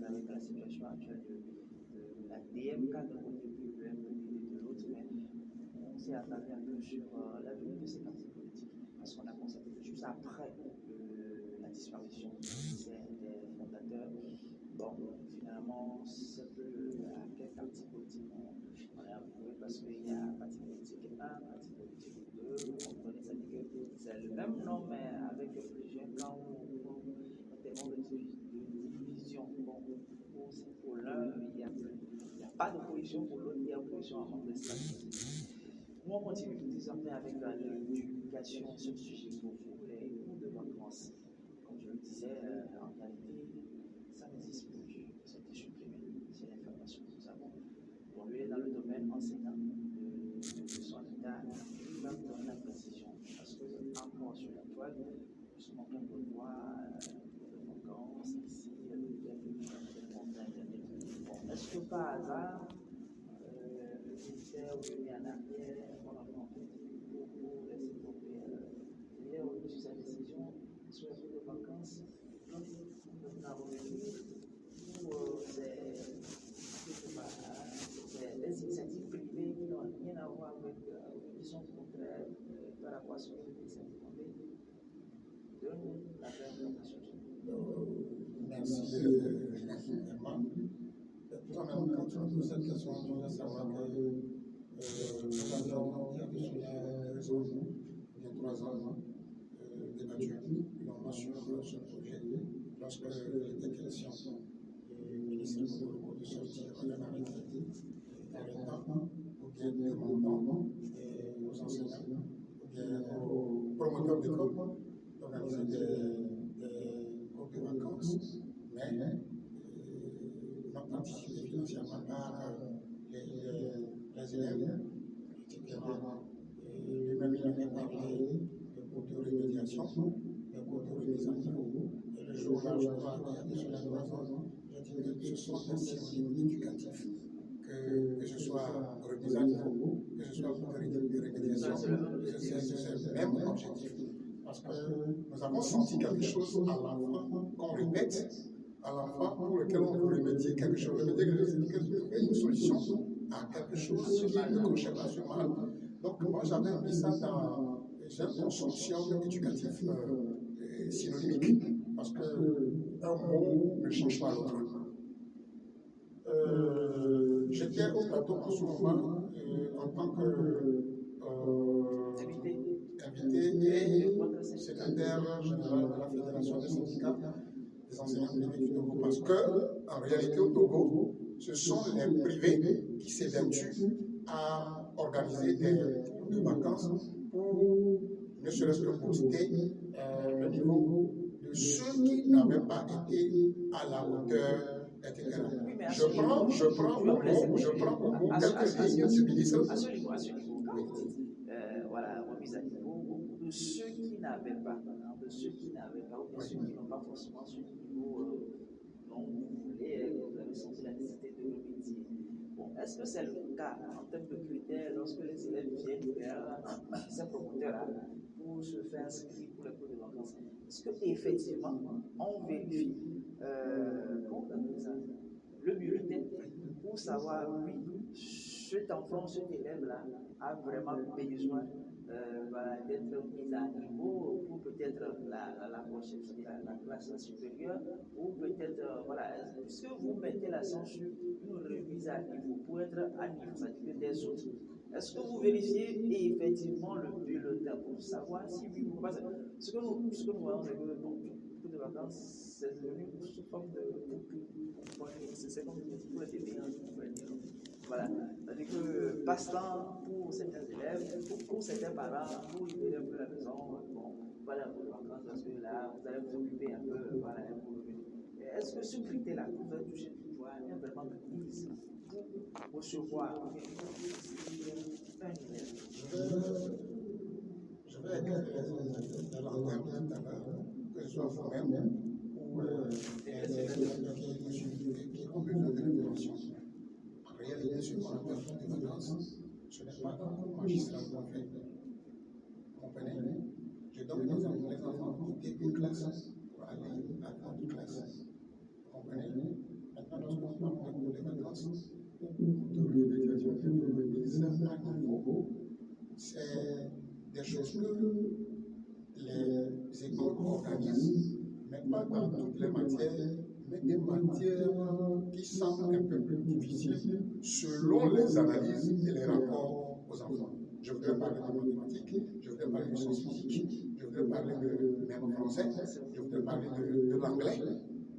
l'aise avec la situation actuelle de la DMK d'un côté puis le MPD de l'autre, mais on s'est attardé un peu sur l'avenir de ces partis politiques, parce qu'on a constaté que juste après la disparition des fondateurs, bon, finalement, c'est peu à quel parti politique on est approuvé, parce qu'il y a un parti politique 1, parti politique 2, vous comprenez, ça dit que c'est le même nom, mais avec plusieurs camps ou tellement de division. Bon, pour l'un, il n'y a pas d'opposition, pour l'autre, il y a opposition en manque de stabilité. Nous, on continue désormais avec l'éducation sur le sujet pour vous, les cours de vacances. Comme je le disais, en réalité, ça n'existe plus. C'était supprimé. C'est l'information que nous avons. Bon, lui est dans le domaine enseignant de son état. Il va vous donner la précision. Parce que, encore sur la toile, nous sommes en train de voir les vacances ici, les montagnes. Bon, est-ce que par hasard, le ministère où il est en arrière, on a fait pour laisser tomber, il est revenu sur sa décision sur la cour de vacances, donc on a revenu où c'est des initiatives privées qui n'ont rien à voir avec, qui sont contraires par rapport à ce que le ministère a demandé de la information. Merci, Emma. Toi-même, quand tu me poses cette question, tu dois savoir que nous avions, il y a sur les réseaux, il y a 3 ans, débattu longuement sur ce projet, lorsque il était question du ministre de sortir de la retraite arrêtant ou bien demandant aux enseignants ou bien aux promoteurs d'école d'organiser des cours de vacances, mais non participé financièrement par les élèves, etc. Lui-même, il avait parlé de cours de remédiation, de cours de remise à niveau. Et le jour-là, je crois qu'il y a cela 3 ans, j'ai dit que ce soit aussi au niveau éducatif, que ce soit remise à niveau, que ce soit cours de remédiation, c'est le même objectif. Parce que nous avons senti quelque chose à l'enfant qu'on répète, à l'enfant pour lequel on veut remédier quelque chose. Remédier quelque chose, c'est trouver une solution à quelque chose qui ne cochait pas sur mal. Donc, moi, j'avais mis ça dans un consortium éducatif synonymique, parce qu'un mot ne change pas l'autre. J'étais au plateau en ce moment en tant que invité et secrétaire général de la Fédération des syndicats des enseignants privés du Togo, parce que, en réalité, au Togo, ce sont les privés qui s'évertuent à organiser des cours de vacances pour ne serait-ce que booster le niveau de ceux qui n'avaient pas été à la hauteur, etc. Je prends au mot quelques lignes du ministre. À ce niveau, quand vous dites, voilà, remise à niveau, de ceux qui n'avaient pas, ou ceux qui n'ont pas forcément ce niveau dont vous voulez, vous avez senti la nécessité de remédier. Bon, est-ce que c'est le cas en termes de critères lorsque les élèves viennent vers ces promoteurs-là pour se faire inscrire pour les cours de vacances? Est-ce qu'effectivement, on vérifie le bulletin pour savoir, oui, cet enfant, cet élève-là a vraiment besoin d'être mis à niveau pour peut-être la prochaine, la classe supérieure, ou peut-être, voilà, puisque vous mettez l'accent sur une remise à niveau pour être à niveau, c'est-à-dire des autres. Est-ce que vous vérifiez effectivement le bulletin pour savoir si oui ou pas? Ce que nous voyons, c'est que bon, de vacances, c'est devenu sous forme de c'est comme pour les bébés, voilà. C'est-à-dire que passe-temps pour certains élèves, pour certains parents, pour libérer un peu la maison, bon, voilà, pour les vacances, parce que là, vous allez vous occuper un peu, voilà, pour le venir. Est-ce que ce critère-là, que vous avez touché du doigt, est vraiment mise pour recevoir un élève? Je vais écrire les lanternes tout à l'heure, que ce soit vous-même ou qui ont besoin de révélation. En réalité, ce qu'on appelle des vacances, ce n'est pas comme magistrat qu'on fait. Vous comprenez? Je donne l'exemple, les enfants quitter une classe pour aller à l'autre classe. Vous comprenez? remise à niveau, c'est des choses que les écoles organisent, mais pas dans toutes les matières, mais des matières qui semblent un peu plus difficiles selon les analyses et les rapports aux enfants. Je voudrais parler de mathématiques, je voudrais parler de sciences physiques, je voudrais parler de même français, je voudrais parler de l'anglais,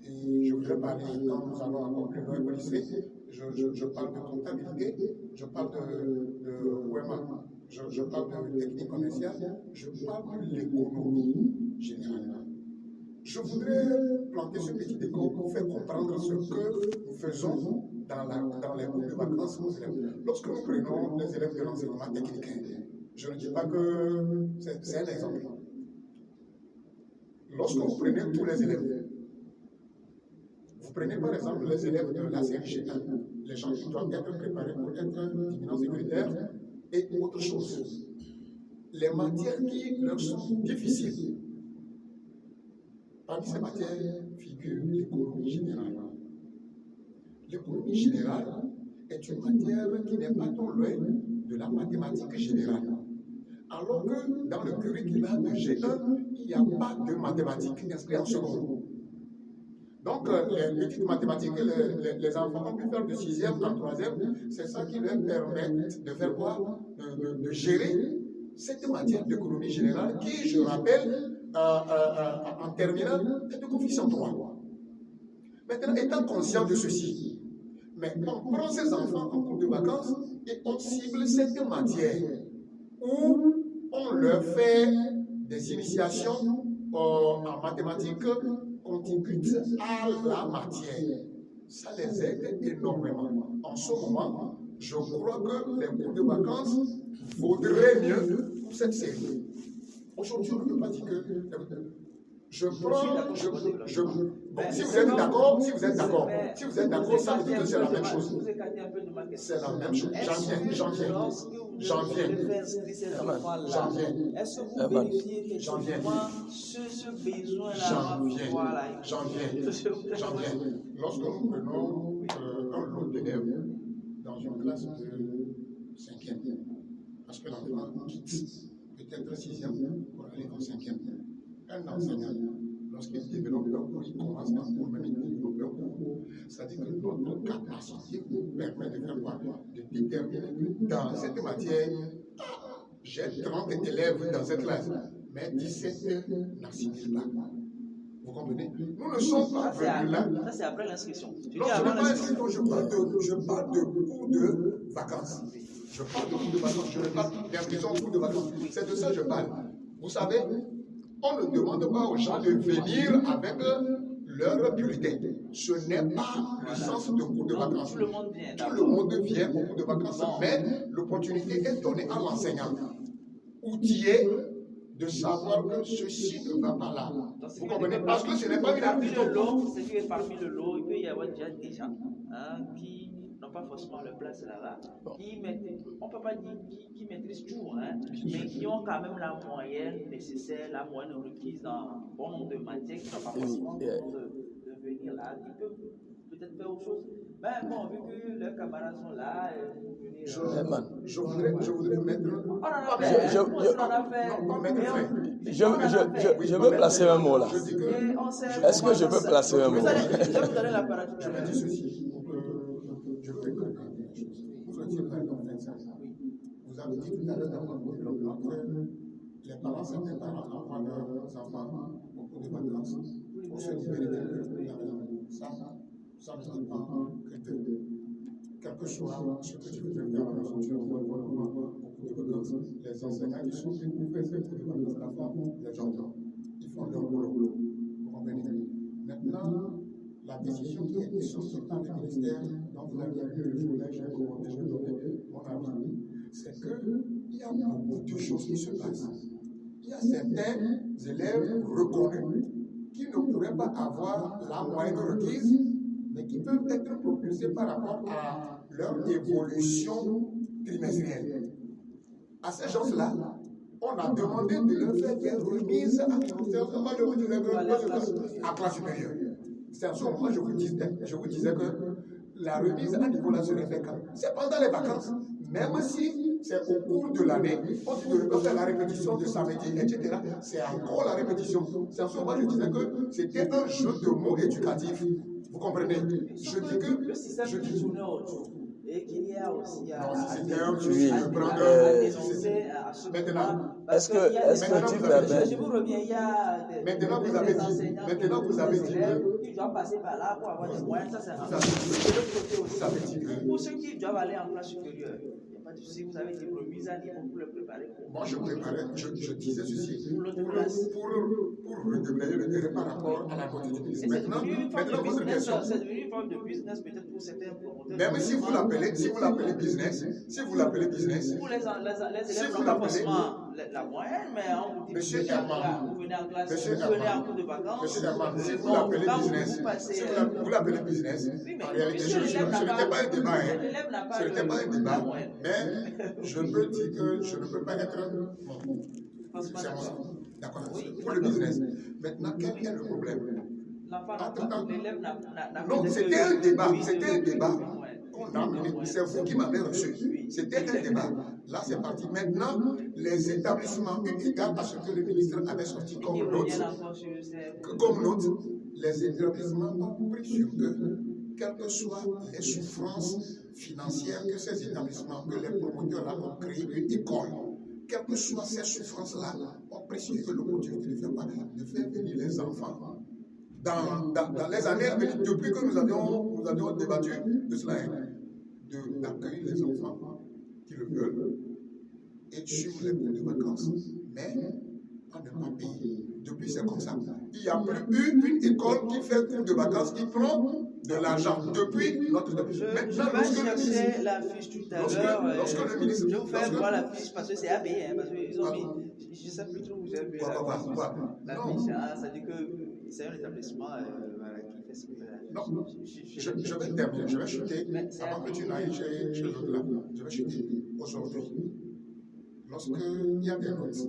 et je voudrais parler, quand nous allons encore plus loin au lycée, je parle de comptabilité, je parle de WEMA, je parle de technique commerciale, je parle de l'économie générale. Je voudrais planter ce petit décor pour faire comprendre ce que nous faisons dans les cours de vacances aux élèves. Lorsque nous prenons les élèves de l'enseignement technique, je ne dis pas que c'est un exemple. Lorsque vous prenez tous les élèves, vous prenez par exemple les élèves de la série G1, les gens qui doivent être préparés pour être d'imminence sécuritaire et autre chose. Les matières qui leur sont difficiles, parmi ces matières figure l'économie générale. L'économie générale est une matière qui n'est pas trop loin de la mathématique générale. Alors que dans le curriculum de G1, il n'y a pas de mathématiques inscrites en seconde. Donc, les petites mathématiques que les enfants ont pu faire de 6e en 3e, c'est ça qui leur permet de faire quoi? De gérer cette matière d'économie générale qui, je rappelle, en terminale, est de coefficient 3. Maintenant, étant conscient de ceci, mais on prend ces enfants en cours de vacances et on cible cette matière où on leur fait des initiations en mathématiques contiguës à la matière. Ça les aide énormément. En ce moment, je crois que les cours de vacances vaudraient mieux pour cette série. Aujourd'hui, on ne peut pas dire que si vous êtes d'accord, ça veut dire que c'est la même chose. C'est la même chose. J'en viens. Est-ce que vous vérifiez effectivement ce besoin-là? J'en viens. Lorsque nous prenons un lot d'élèves dans une classe de 5e, parce que l'enfant quitte peut-être 6e pour aller en 5e. Un enseignant, lorsqu'il développe un cours, il commence un cours, même il développe un cours. C'est-à-dire que notre capacité nous permet de faire quoi? De déterminer dans cette matière, j'ai 30 élèves dans cette classe, mais 17 n'assimilent pas. Vous comprenez? Nous ne sommes pas venus là. Ça, c'est après l'inscription. Non, je ne parle pas d'inscription, je parle de cours de vacances. Je parle de cours de vacances, je ne parle pas d'inscription au cours de vacances. C'est de ça que je parle. Vous savez, on ne demande pas aux gens de venir avec leur bulletin. Ce n'est pas le sens de cours de vacances. Tout le monde vient au cours de vacances, mais l'opportunité est donnée à l'enseignant, outillé, de savoir que ceci ne va pas là. Vous comprenez? Parce que ce n'est pas une activité. Ce qui est parmi le lot, il peut y avoir déjà des gens qui n'ont pas forcément leur place là-bas, on ne peut pas dire qui maîtrisent tout, mais qui ont quand même la moyenne nécessaire, la moyenne requise dans un bon nombre de matières, qui n'ont pas forcément besoin de venir là, qui peuvent peut-être faire autre chose. Mais bon, vu que leurs camarades sont là, je voudrais mettre. Je veux placer un mot là. Est-ce que je peux placer un mot? Je vais vous donner la parole. Je me dis ceci. Je veux que vous étiez dans le 25. Vous avez dit tout à l'heure dans votre développement que les parents, certains parents envoient leurs enfants au cours de vacances pour se libérer de la maison. Ça ne dépend que de quel que soit ce que tu veux faire à la maison, au cours de vacances. Les enseignants qui sont venus pour faire ce cours de vacances, l'enfant, les gens, ils font leur boulot. Vous comprenez? Maintenant, la décision qui est sortie par le ministère, dont vous avez vu le journal, j'ai donné mon avis, c'est qu'il y a beaucoup de choses qui se passent. Il y a certains élèves reconnus qui ne pourraient pas avoir la moyenne requise, mais qui peuvent être propulsés par rapport à leur évolution trimestrielle. À ces gens-là, on a demandé de leur faire des remises à classe supérieure. C'est à ce moment je vous disais que la remise à niveau là se fait quand? C'est pendant les vacances. Même si c'est au cours de l'année, on dit de ne pas faire la répétition de samedi, etc. C'est encore la répétition. C'est en ce moment que je disais que c'était un jeu de mots éducatif. Vous comprenez? Je dis que... Le système qui tournait autour. Et qu'il y a aussi à dénoncer à ce maintenant. Est-ce que tu permets? Je vous reviens, il y a maintenant vous avez dit qui doivent passer par là pour avoir des moyens. Ça, c'est un côté. Pour ceux qui doivent aller en classe supérieure, il n'y a pas de souci. Vous avez des remises à niveau pour le préparer. Moi, je préparais, je disais ceci pour redéblayer le terrain par rapport à la note du business. Maintenant, votre question. C'est devenu une forme de business peut-être pour certains promoteurs. Même si vous l'appelez business, pour les élèves n'ont pas forcément la moyenne, mais on vous dit Monsieur Herman, vous venez en classe, vous venez en cours de vacances. Monsieur Herman, si vous l'appelez business, en réalité, ce n'était pas un débat. Ce n'était pas un débat, mais je peux dire que je ne peux pas être... D'accord, pour le business. Maintenant, quel est le problème? Non, c'était un débat. C'est vous qui m'avez reçu. C'était un débat. Là, c'est parti. Maintenant, les établissements, eu égard à ce que le ministre avait sorti comme note, les établissements ont compris sur eux, quelles que soient les souffrances financières que ces établissements, que les promoteurs ont créé une école, quelles que soient ces souffrances-là, on précise que le motif ne fait pas de faire venir les enfants. Dans les années à venir, depuis que nous avions débattu de cela, d'accueillir les enfants qui le veulent et suivre les cours de vacances. Mais on n'a pas payé. Depuis, c'est comme ça. Il n'y a plus eu une école qui fait cours de vacances, qui prend de l'argent depuis notre... Maintenant, je vais chercher la fiche tout à l'heure. Lorsque le ministre... Je vais vous faire voir la fiche parce que c'est ABI, parce qu'ils ont mis... Je ne sais plus trop où vous avez vu la fiche. Ça dit que c'est un établissement qui fait ce que... Non, je vais terminer, je vais chuter, avant que tu n'ailles chez l'autre là, je vais chuter. Aujourd'hui, lorsqu'il y a des notes,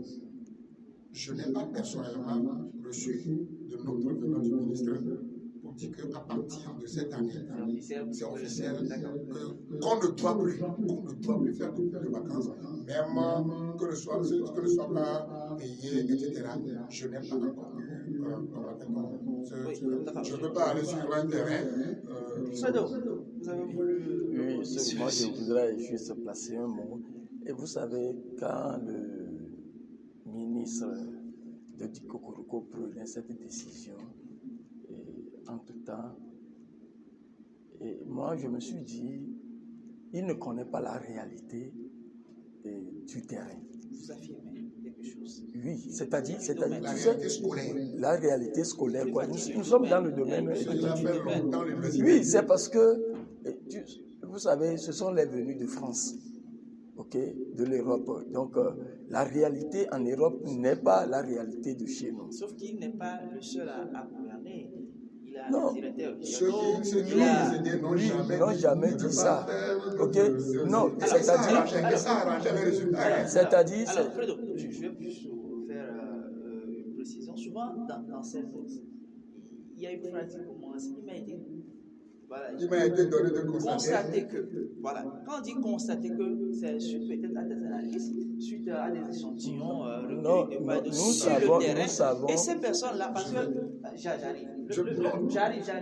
je n'ai pas personnellement reçu de note venant du ministre pour dire qu'à partir de cette année, c'est officiel qu'on ne doit plus faire de vacances, même que ne soit pas payé, etc. Je n'ai pas encore eu, je ne peux pas aller sur un terrain. Vous avez voulu... Oui, seulement je voudrais juste placer un mot. Et vous savez, quand le ministre de Dikokoroko prenait cette décision, en tout temps, et moi je me suis dit, il ne connaît pas la réalité du terrain. Vous affirmez quelque chose? Oui, c'est-à-dire la réalité scolaire. La réalité scolaire, quoi. Nous sommes dans le domaine éducatif. Oui, c'est parce que, vous savez, ce sont les venus de France. Ok, de l'Europe. Donc, la réalité en Europe n'est pas la réalité de chez nous. Sauf qu'il n'est pas le seul à gouverner. Il a non. un directeur. Ils n'ont jamais dit ça. Ok, non, c'est-à-dire. Alors, Fredo, je vais plus vous faire une précision. Souvent, dans ces notes, il y a une phrase qui commence. Il m'a été donné de constater que, voilà, quand on dit constater que, c'est suite peut-être à des analyses, suite à des échantillons recueillis sur le terrain. Et ces personnes-là, parce que j'arrive.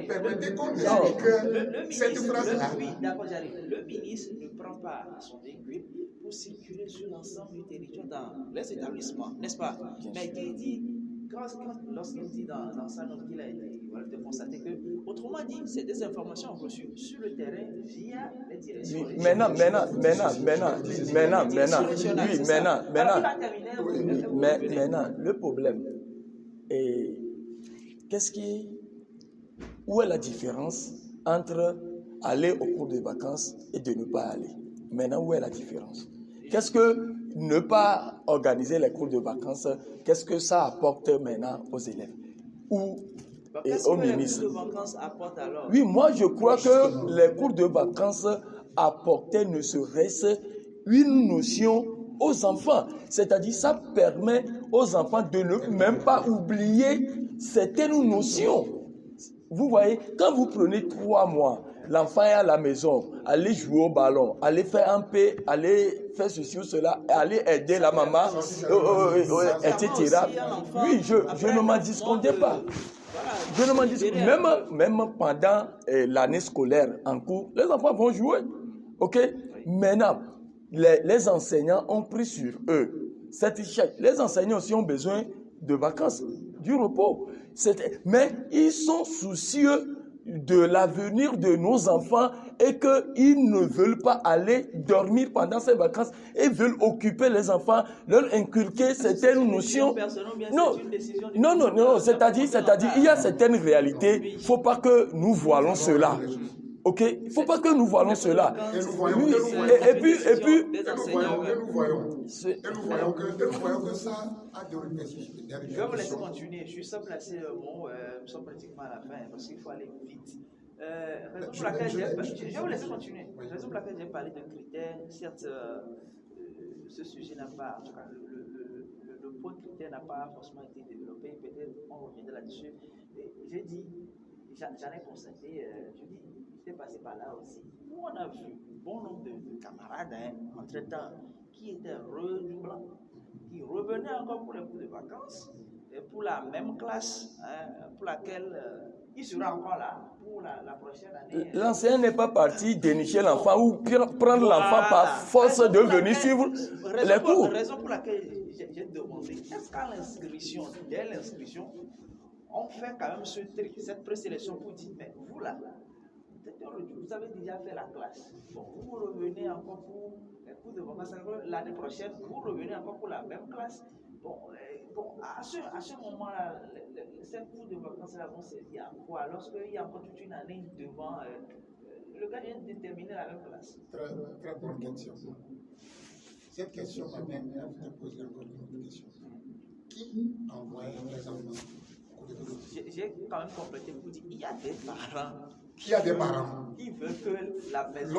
Permettez qu'on dise que cette phrase-là. Oui, d'accord, j'arrive. Le ministre ne prend pas son véhicule pour circuler sur l'ensemble du territoire dans les établissements, n'est-ce pas? Mais il dit, lorsqu'il dit dans sa note qu'il a été de constater que, autrement dit, c'est des informations reçues sur le terrain via les directions. Oui, maintenant, le problème est, où est la différence entre aller au cours de vacances et de ne pas aller? Maintenant, où est la différence? Qu'est-ce que ne pas organiser les cours de vacances, qu'est-ce que ça apporte maintenant aux élèves ou au ministre? Les cours de vacances apportent alors? Oui, moi je crois que les cours de vacances apportaient ne serait-ce une notion aux enfants. C'est-à-dire ça permet aux enfants de ne même pas oublier certaines notions. Vous voyez, quand vous prenez 3 mois l'enfant est à la maison, aller jouer au ballon, aller faire un peu, aller faire ceci ou cela, aller aider la maman, etc. Oui, je ne m'en discontais pas. Je ne m'en discontais pas. Même pendant l'année scolaire en cours, les enfants vont jouer. Ok? Maintenant, les enseignants ont pris sur eux cette charge. Les enseignants aussi ont besoin de vacances, du repos. Mais ils sont soucieux de l'avenir de nos enfants et qu'ils ne veulent pas aller dormir pendant ces vacances et veulent occuper les enfants, leur inculquer certaines notions. Non, c'est-à-dire, il y a certaines réalités, il ne faut pas que nous voilons cela. Ok, il ne faut pas que nous voilons cela. Et puis, nous voyons que ça a des répercussions. Je vais vous laisser continuer. Je suis sans placer le mot. Nous sommes pratiquement à la fin parce qu'il faut aller vite. Raison pour laquelle je vais vous laisser continuer. Raison pour laquelle j'ai parlé de critères. Certes, ce sujet n'a pas, en tout cas, le point de critère n'a pas forcément été développé. Peut-être on reviendra là-dessus. J'ai dit, j'en ai constaté, je dis, j'étais passé par là aussi. Où on a vu bon nombre de camarades, entre-temps, qui étaient redoublants, qui revenaient encore pour les cours de vacances, et pour la même classe, pour laquelle il sera encore là pour la prochaine année. L'enseignant n'est pas parti dénicher l'enfant ou prendre l'enfant par force de venir suivre les cours. Raison pour laquelle j'ai demandé, est-ce qu'à l'inscription, dès l'inscription, on fait quand même cette présélection pour dire, mais vous là, vous avez déjà fait la classe. Bon, vous revenez encore pour les cours de vacances. L'année prochaine, vous revenez encore pour la même classe. Bon, à ce moment-là, ces cours de vacances-là vont servir à quoi? Lorsqu'il y a encore toute une année devant, le gars vient de terminer la même classe. Très bonne question. Cette question m'amène à vous poser encore une autre question. Qui envoie les enfants? J'ai quand même complété pour dire qu'il y a des parents. Qui a des parents qui veulent que la maison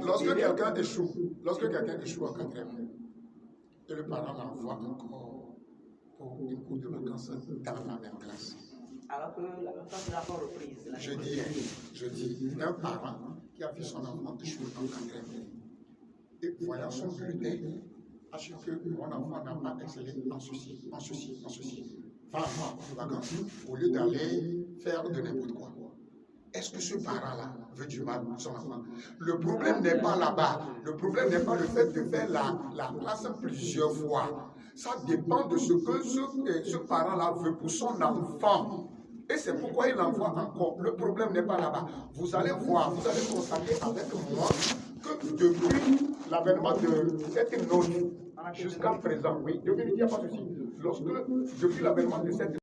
lorsque quelqu'un échoue en quatrième, et le parent l'envoie encore pour une cour de vacances dans la même classe. Alors que la même classe n'a pas reprise. Je dis, un parent qui a vu son enfant échouer en quatrième, et voyant son bulletin, assure que mon enfant n'a pas excellé en ceci. Va en vacances, au lieu d'aller faire de n'importe quoi. Est-ce que ce parent-là veut du mal pour son enfant? Le problème n'est pas là-bas. Le problème n'est pas le fait de faire la classe plusieurs fois. Ça dépend de ce que ce parent-là veut pour son enfant. Et c'est pourquoi il l'envoie encore. Le problème n'est pas là-bas. Vous allez voir, vous allez constater avec moi que depuis l'avènement de cette note jusqu'à présent, oui, il n'y a pas de souci. Depuis l'avènement de cette